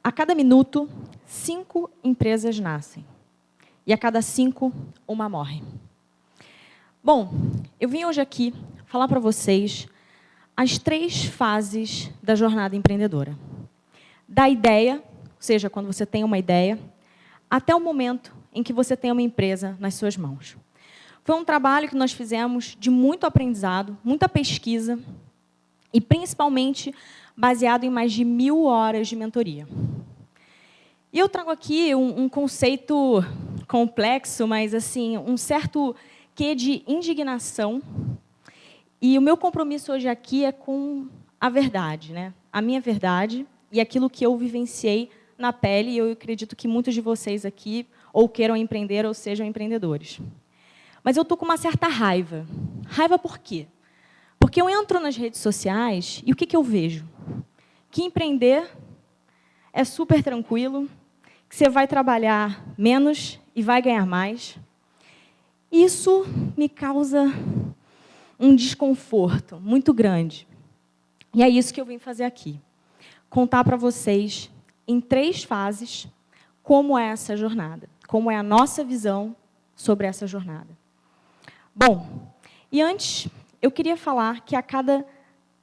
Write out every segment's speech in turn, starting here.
A cada minuto, 5 empresas nascem. E a cada 5, uma morre. Bom, eu vim hoje aqui falar para vocês as 3 fases da jornada empreendedora. Da ideia, ou seja, quando você tem uma ideia, até o momento em que você tem uma empresa nas suas mãos. Foi um trabalho que nós fizemos de muito aprendizado, muita pesquisa, e principalmente baseado em mais de 1000 horas de mentoria. E eu trago aqui um conceito complexo, mas assim, um certo quê de indignação. E o meu compromisso hoje aqui é com a verdade, né? A minha verdade e aquilo que eu vivenciei na pele, e eu acredito que muitos de vocês aqui ou queiram empreender ou sejam empreendedores. Mas eu estou com uma certa raiva. Raiva por quê? Porque eu entro nas redes sociais e o que eu vejo? Que empreender é super tranquilo, que você vai trabalhar menos e vai ganhar mais. Isso me causa um desconforto muito grande. E é isso que eu vim fazer aqui. Contar para vocês, em 3 fases, como é essa jornada. Como é a nossa visão sobre essa jornada. Bom, e antes, eu queria falar que a cada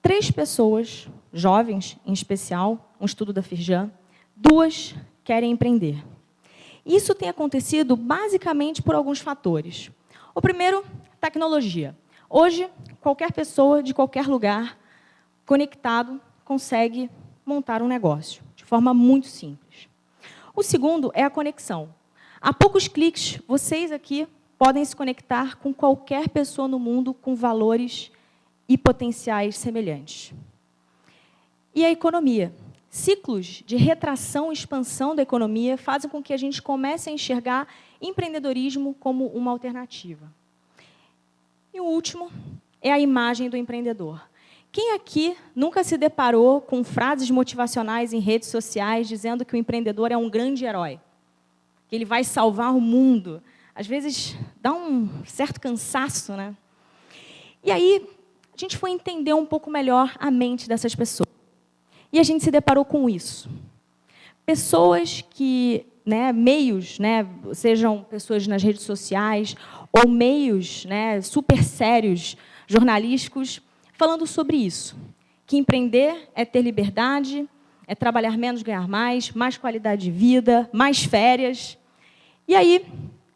3 pessoas, jovens em especial, um estudo da Firjan, 2 querem empreender. Isso tem acontecido basicamente por alguns fatores. O primeiro, tecnologia. Hoje, qualquer pessoa de qualquer lugar conectado consegue montar um negócio de forma muito simples. O segundo é a conexão. A poucos cliques, vocês aqui podem se conectar com qualquer pessoa no mundo com valores e potenciais semelhantes. E a economia. Ciclos de retração e expansão da economia fazem com que a gente comece a enxergar empreendedorismo como uma alternativa. E o último é a imagem do empreendedor. Quem aqui nunca se deparou com frases motivacionais em redes sociais dizendo que o empreendedor é um grande herói? Que ele vai salvar o mundo? Às vezes dá um certo cansaço, né? E aí, a gente foi entender um pouco melhor a mente dessas pessoas. E a gente se deparou com isso. Pessoas que, meios, sejam pessoas nas redes sociais, ou meios super sérios, jornalísticos, falando sobre isso. Que empreender é ter liberdade, é trabalhar menos, ganhar mais qualidade de vida, mais férias. E aí,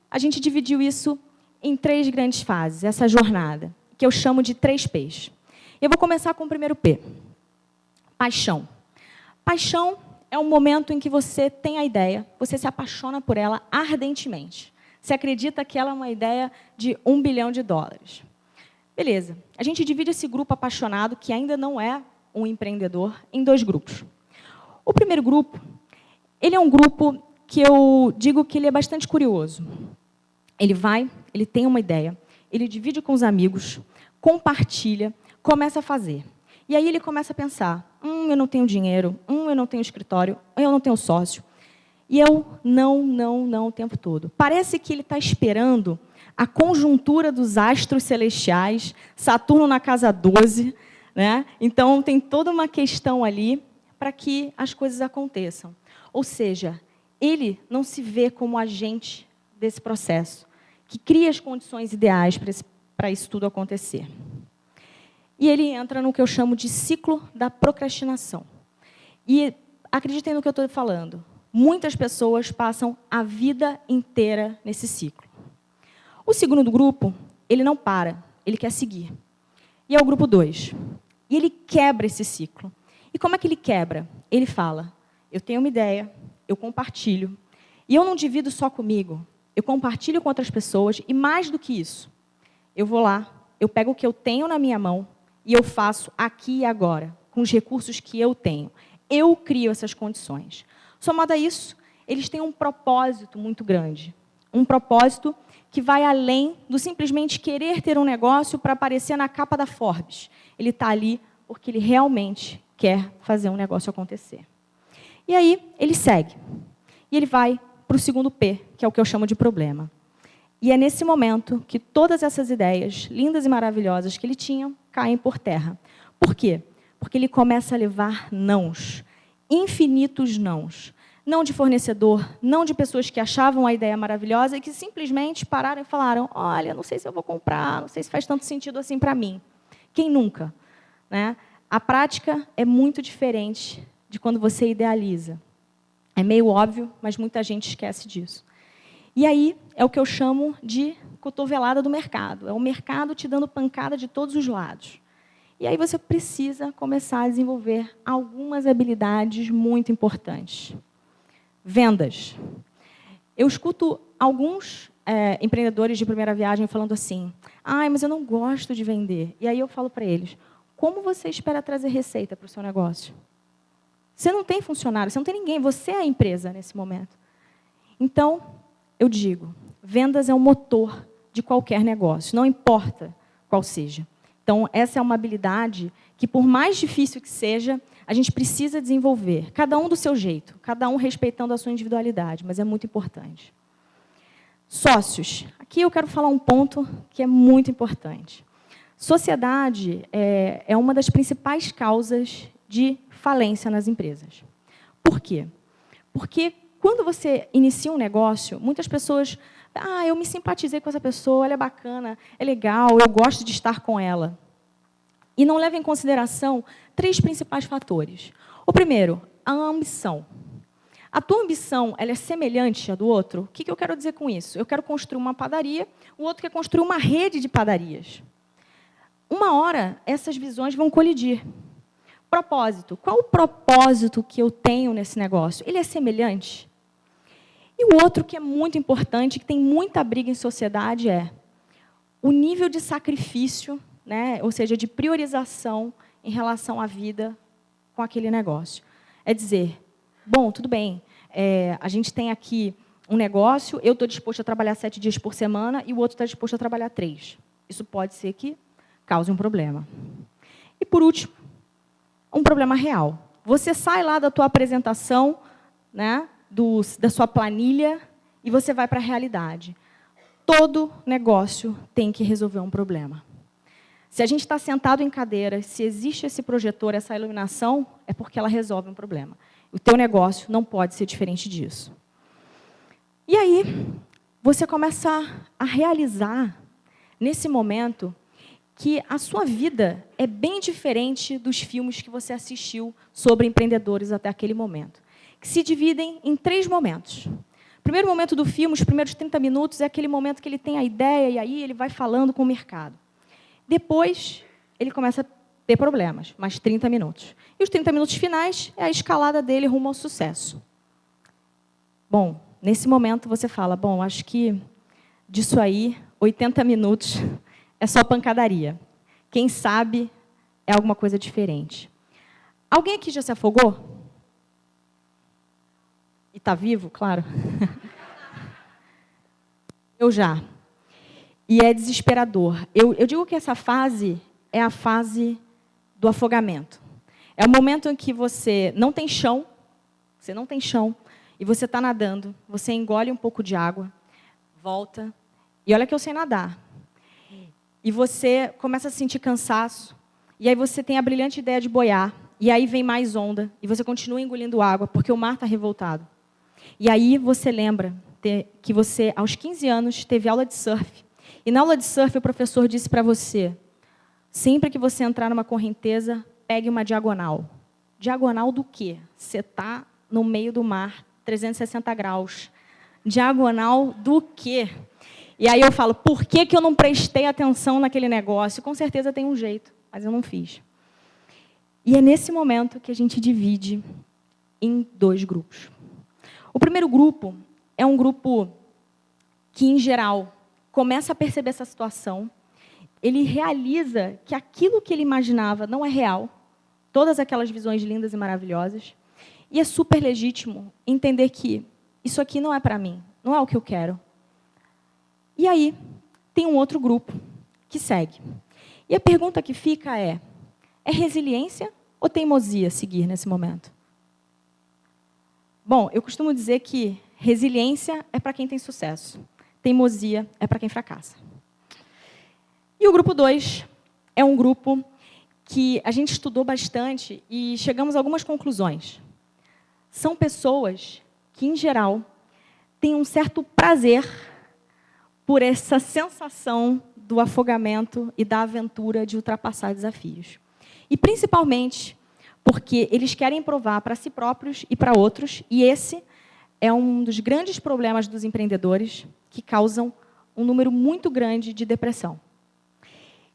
a gente dividiu isso em 3 grandes fases, essa jornada, que eu chamo de 3 P's. Eu vou começar com o primeiro P. Paixão. Paixão é um momento em que você tem a ideia, você se apaixona por ela ardentemente. Você acredita que ela é uma ideia de $1 bilhão. Beleza. A gente divide esse grupo apaixonado, que ainda não é um empreendedor, em 2 grupos. O primeiro grupo, ele é um grupo que eu digo que ele é bastante curioso. Ele tem uma ideia, ele divide com os amigos, compartilha, começa a fazer. E aí ele começa a pensar, eu não tenho dinheiro, eu não tenho escritório, eu não tenho sócio. E eu não o tempo todo. Parece que ele está esperando a conjuntura dos astros celestiais, Saturno na casa 12, né? Então tem toda uma questão ali para que as coisas aconteçam. Ou seja, ele não se vê como agente desse processo, que cria as condições ideais para isso tudo acontecer. E ele entra no que eu chamo de ciclo da procrastinação. E acreditem no que eu estou falando, muitas pessoas passam a vida inteira nesse ciclo. O segundo grupo, ele não para, ele quer seguir. E é o grupo 2. E ele quebra esse ciclo. E como é que ele quebra? Ele fala, eu tenho uma ideia, eu compartilho, e eu não divido só comigo, eu compartilho com outras pessoas, e mais do que isso, eu vou lá, eu pego o que eu tenho na minha mão, e eu faço aqui e agora, com os recursos que eu tenho. Eu crio essas condições. Somado a isso, eles têm um propósito muito grande. Um propósito que vai além do simplesmente querer ter um negócio para aparecer na capa da Forbes. Ele está ali porque ele realmente quer fazer um negócio acontecer. E aí, ele segue. E ele vai para o segundo P, que é o que eu chamo de problema. E é nesse momento que todas essas ideias lindas e maravilhosas que ele tinha caem por terra. Por quê? Porque ele começa a levar nãos. infinitos nãos. Não de fornecedor, não de pessoas que achavam a ideia maravilhosa e que simplesmente pararam e falaram, olha, não sei se eu vou comprar, não sei se faz tanto sentido assim para mim. Quem nunca? Né? A prática é muito diferente de quando você idealiza. É meio óbvio, mas muita gente esquece disso. E aí é o que eu chamo de cotovelada do mercado. É o mercado te dando pancada de todos os lados. E aí você precisa começar a desenvolver algumas habilidades muito importantes. Vendas. Eu escuto alguns empreendedores de primeira viagem falando assim, mas eu não gosto de vender. E aí eu falo para eles, como você espera trazer receita para o seu negócio? Você não tem funcionário, você não tem ninguém, você é a empresa nesse momento. Então, eu digo, vendas é o motor de qualquer negócio, não importa qual seja. Então, essa é uma habilidade que, por mais difícil que seja, a gente precisa desenvolver, cada um do seu jeito, cada um respeitando a sua individualidade, mas é muito importante. Sócios. Aqui eu quero falar um ponto que é muito importante. Sociedade é uma das principais causas de falência nas empresas. Por quê? Porque quando você inicia um negócio, muitas pessoas... eu me simpatizei com essa pessoa, ela é bacana, é legal, eu gosto de estar com ela. E não leva em consideração 3 principais fatores. O primeiro, a ambição. A tua ambição ela é semelhante à do outro? O que eu quero dizer com isso? Eu quero construir uma padaria, o outro quer construir uma rede de padarias. Uma hora, essas visões vão colidir. Propósito. Qual o propósito que eu tenho nesse negócio? Ele é semelhante? E o outro que é muito importante, que tem muita briga em sociedade, é o nível de sacrifício, né? Ou seja, de priorização em relação à vida com aquele negócio. É dizer, bom, tudo bem, a gente tem aqui um negócio, eu estou disposto a trabalhar 7 dias por semana e o outro está disposto a trabalhar 3. Isso pode ser que cause um problema. E, por último, um problema real. Você sai lá da tua apresentação, né? Da sua planilha e você vai para a realidade. Todo negócio tem que resolver um problema. Se a gente está sentado em cadeira, se existe esse projetor, essa iluminação, é porque ela resolve um problema. O teu negócio não pode ser diferente disso. E aí, você começa a realizar, nesse momento, que a sua vida é bem diferente dos filmes que você assistiu sobre empreendedores até aquele momento, que se dividem em 3 momentos. O primeiro momento do filme, os primeiros 30 minutos, é aquele momento que ele tem a ideia e aí ele vai falando com o mercado. Depois, ele começa a ter problemas, mais 30 minutos. E os 30 minutos finais é a escalada dele rumo ao sucesso. Bom, nesse momento você fala, bom, acho que disso aí, 80 minutos é só pancadaria. Quem sabe é alguma coisa diferente. Alguém aqui já se afogou? E está vivo, claro. Eu já. E é desesperador. Eu digo que essa fase é a fase do afogamento. É o momento em que você não tem chão, e você está nadando, você engole um pouco de água, volta, e olha que eu sei nadar. E você começa a sentir cansaço, e aí você tem a brilhante ideia de boiar, e aí vem mais onda, e você continua engolindo água, porque o mar está revoltado. E aí você lembra que você, aos 15 anos, teve aula de surf. E na aula de surf, o professor disse para você, sempre que você entrar numa correnteza, pegue uma diagonal. Diagonal do quê? Você está no meio do mar, 360 graus. Diagonal do quê? E aí eu falo, por que eu não prestei atenção naquele negócio? Com certeza tem um jeito, mas eu não fiz. E é nesse momento que a gente divide em 2 grupos. O primeiro grupo é um grupo que, em geral, começa a perceber essa situação, ele realiza que aquilo que ele imaginava não é real, todas aquelas visões lindas e maravilhosas, e é super legítimo entender que isso aqui não é para mim, não é o que eu quero. E aí, tem um outro grupo que segue. E a pergunta que fica é resiliência ou teimosia seguir nesse momento? Bom, eu costumo dizer que resiliência é para quem tem sucesso. Teimosia é para quem fracassa. E o grupo 2 é um grupo que a gente estudou bastante e chegamos a algumas conclusões. são pessoas que, em geral, têm um certo prazer por essa sensação do afogamento e da aventura de ultrapassar desafios. E, principalmente, porque eles querem provar para si próprios e para outros, e esse é um dos grandes problemas dos empreendedores que causam um número muito grande de depressão.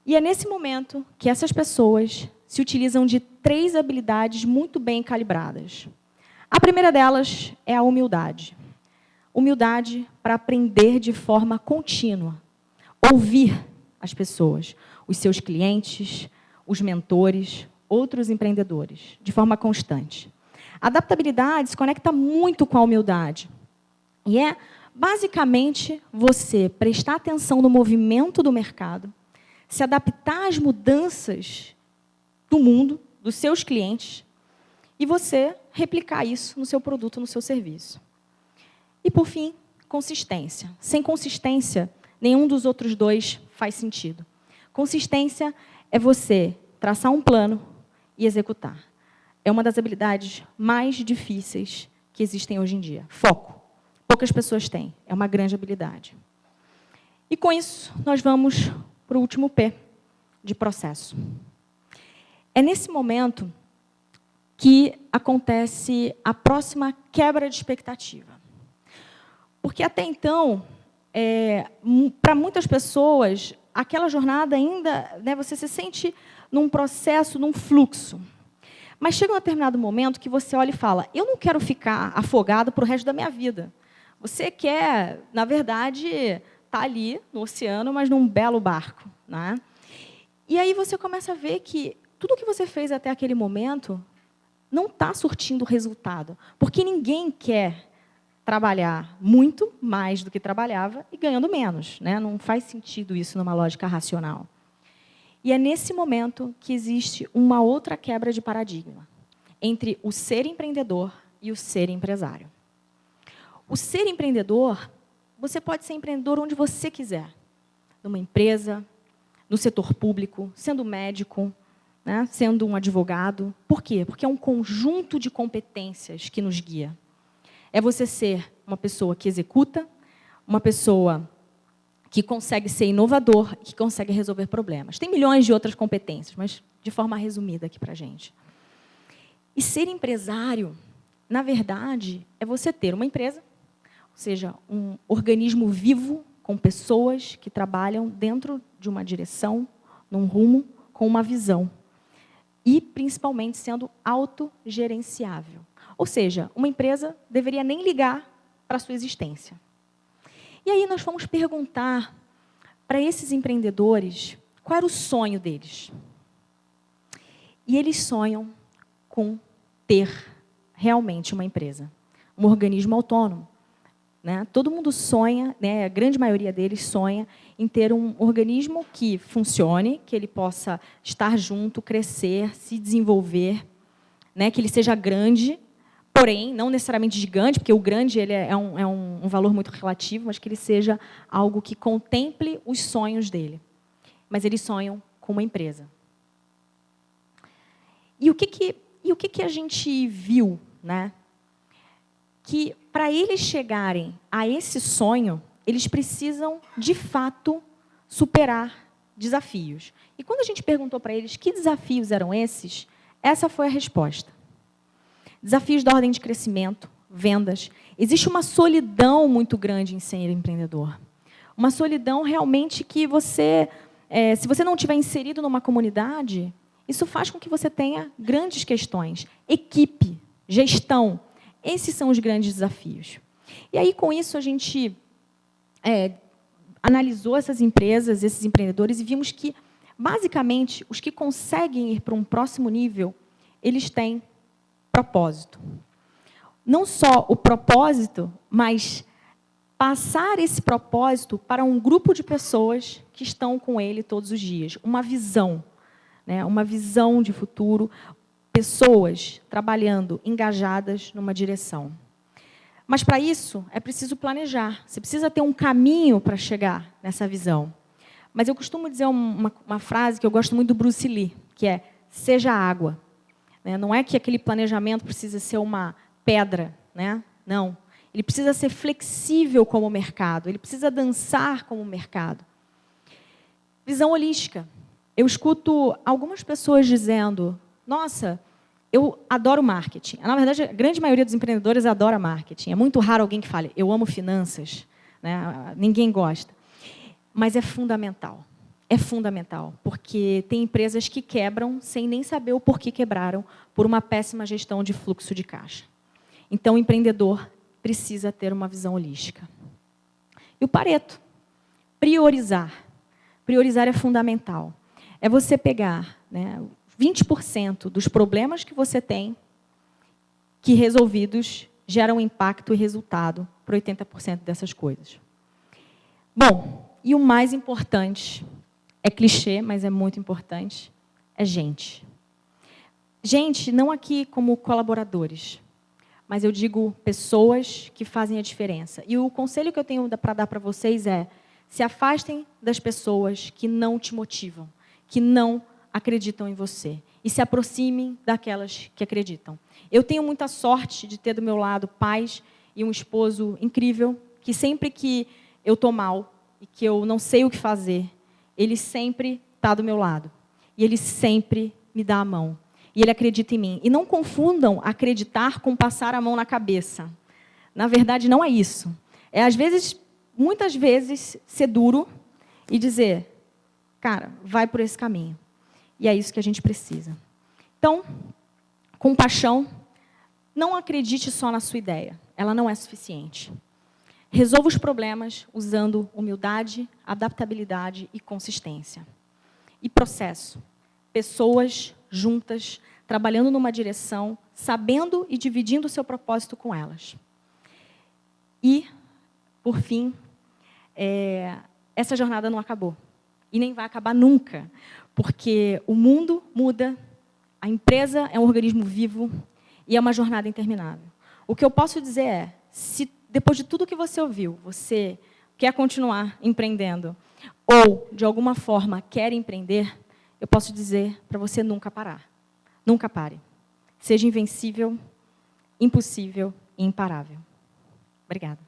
E é nesse momento que essas pessoas se utilizam de 3 habilidades muito bem calibradas. A primeira delas é a humildade. Humildade para aprender de forma contínua, ouvir as pessoas, os seus clientes, os mentores, outros empreendedores, de forma constante. A adaptabilidade se conecta muito com a humildade. E é, basicamente, você prestar atenção no movimento do mercado, se adaptar às mudanças do mundo, dos seus clientes, e você replicar isso no seu produto, no seu serviço. E, por fim, consistência. Sem consistência, nenhum dos outros 2 faz sentido. Consistência é você traçar um plano e executar. É uma das habilidades mais difíceis que existem hoje em dia. Foco. Poucas pessoas têm. É uma grande habilidade. E, com isso, nós vamos para o último P, de processo. É nesse momento que acontece a próxima quebra de expectativa. Porque, até então, para muitas pessoas, aquela jornada ainda, você se sente num processo, num fluxo. Mas chega um determinado momento que você olha e fala, eu não quero ficar afogado para o resto da minha vida. Você quer, na verdade, estar ali no oceano, mas num belo barco, né? E aí você começa a ver que tudo que você fez até aquele momento não está surtindo resultado. Porque ninguém quer trabalhar muito mais do que trabalhava e ganhando menos, né? Não faz sentido isso numa lógica racional. E é nesse momento que existe uma outra quebra de paradigma entre o ser empreendedor e o ser empresário. O ser empreendedor, você pode ser empreendedor onde você quiser. Numa empresa, no setor público, sendo médico, né, sendo um advogado. Por quê? Porque é um conjunto de competências que nos guia. É você ser uma pessoa que executa, uma pessoa que consegue ser inovador, que consegue resolver problemas. Tem milhões de outras competências, mas de forma resumida aqui para a gente. E ser empresário, na verdade, é você ter uma empresa, ou seja, um organismo vivo com pessoas que trabalham dentro de uma direção, num rumo, com uma visão. E, principalmente, sendo autogerenciável. Ou seja, uma empresa deveria nem ligar para a sua existência. E aí nós vamos perguntar para esses empreendedores qual era o sonho deles. E eles sonham com ter realmente uma empresa, um organismo autônomo. Né? Todo mundo sonha, né? A grande maioria deles sonha em ter um organismo que funcione, que ele possa estar junto, crescer, se desenvolver, né? Que ele seja grande, porém, não necessariamente gigante, porque o grande ele é um valor muito relativo, mas que ele seja algo que contemple os sonhos dele. Mas eles sonham com uma empresa. E o que a gente viu, né? Que, para eles chegarem a esse sonho, eles precisam, de fato, superar desafios. E quando a gente perguntou para eles que desafios eram esses, essa foi a resposta. Desafios da ordem de crescimento, vendas. Existe uma solidão muito grande em ser empreendedor. Uma solidão realmente que você, se você não estiver inserido numa comunidade, isso faz com que você tenha grandes questões. Equipe, gestão. Esses são os grandes desafios. E aí, com isso, a gente analisou essas empresas, esses empreendedores, e vimos que, basicamente, os que conseguem ir para um próximo nível, eles têm propósito. Não só o propósito, mas passar esse propósito para um grupo de pessoas que estão com ele todos os dias. Uma visão, né? Uma visão de futuro. Pessoas trabalhando, engajadas numa direção. Mas, para isso, é preciso planejar. Você precisa ter um caminho para chegar nessa visão. Mas eu costumo dizer uma frase que eu gosto muito do Bruce Lee, que é, seja água. Não é que aquele planejamento precisa ser uma pedra, né? Não. Ele precisa ser flexível como o mercado, ele precisa dançar como o mercado. Visão holística. Eu escuto algumas pessoas dizendo, nossa, eu adoro marketing. Na verdade, a grande maioria dos empreendedores adora marketing. É muito raro alguém que fale, eu amo finanças. Né? Ninguém gosta. Mas é fundamental. É fundamental, porque tem empresas que quebram sem nem saber o porquê quebraram, por uma péssima gestão de fluxo de caixa. Então, o empreendedor precisa ter uma visão holística. E o Pareto, priorizar. Priorizar é fundamental. É você pegar, né, 20% dos problemas que você tem, que resolvidos geram impacto e resultado para 80% dessas coisas. Bom, e o mais importante, é clichê, mas é muito importante, é gente. Gente, não aqui como colaboradores, mas eu digo pessoas que fazem a diferença. E o conselho que eu tenho para dar para vocês é, se afastem das pessoas que não te motivam, que não acreditam em você. E se aproximem daquelas que acreditam. Eu tenho muita sorte de ter do meu lado pais e um esposo incrível, que sempre que eu estou mal e que eu não sei o que fazer, ele sempre está do meu lado. E ele sempre me dá a mão. E ele acredita em mim. E não confundam acreditar com passar a mão na cabeça. Na verdade, não é isso. É, às vezes, muitas vezes, ser duro e dizer, cara, vai por esse caminho. E é isso que a gente precisa. Então, com paixão, não acredite só na sua ideia. Ela não é suficiente. Resolva os problemas usando humildade, adaptabilidade e consistência. E processo. Pessoas juntas, trabalhando numa direção, sabendo e dividindo o seu propósito com elas. E, por fim, essa jornada não acabou. E nem vai acabar nunca. Porque o mundo muda, a empresa é um organismo vivo e é uma jornada interminável. O que eu posso dizer é, se depois de tudo que você ouviu, você quer continuar empreendendo ou, de alguma forma, quer empreender, eu posso dizer para você nunca parar. Nunca pare. Seja invencível, impossível e imparável. Obrigada.